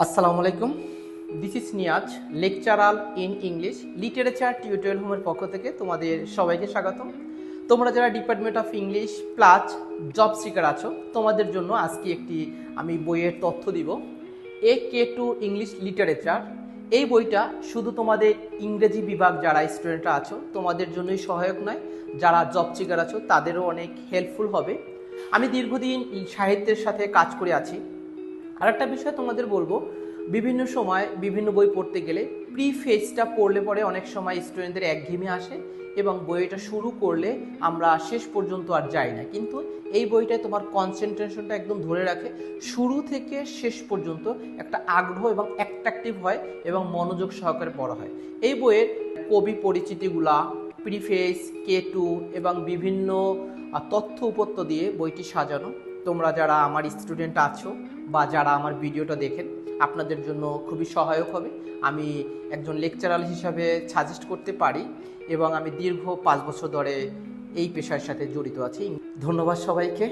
আসসালামু আলাইকুম। This is Niaz, লেকচারাল in English literature tutorial হোমের পক্ষ থেকে তোমাদের সবাইকে স্বাগতম। তোমরা যারা department of English plus job seeker আছো, তোমাদের জন্য আজকে একটি আমি বইয়ের তথ্য দিব। A.K. ইংলিশ লিটারেচার, এই বইটা শুধু তোমাদের ইংরেজি বিভাগ যারা স্টুডেন্টরা আছো তোমাদের জন্যই সহায়ক নয়, যারা জব সিকার আছো তাদেরও অনেক হেল্পফুল হবে। আমি দীর্ঘদিন সাহিত্যের সাথে কাজ করে আছি। আরেকটা বিষয় তোমাদের বলবো, বিভিন্ন সময় বিভিন্ন বই পড়তে গেলে প্রিফেসটা পড়লে পরে অনেক সময় স্টুডেন্টদের একঘেয়েমি আসে এবং বইটা শুরু করলে আমরা শেষ পর্যন্ত আর যাই না। কিন্তু এই বইটায় তোমার কনসেন্ট্রেশনটা একদম ধরে রাখে, শুরু থেকে শেষ পর্যন্ত একটা আগ্রহ এবং অ্যাট্রাকটিভ হয় এবং মনোযোগ সহকারে পড়া হয়। এই বইয়ের কবি পরিচিতিগুলা, প্রিফেস, K2 এবং বিভিন্ন তথ্য উপত্য দিয়ে বইটি সাজানো। তোমরা যারা আমার স্টুডেন্ট আছো বা যারা আমার ভিডিওটা দেখেন, আপনাদের জন্য খুবই সহায়ক হবে। আমি একজন লেকচারার হিসাবে সাজেস্ট করতে পারি এবং আমি দীর্ঘ 5 বছর ধরে এই পেশার সাথে জড়িত আছি। ধন্যবাদ সবাইকে।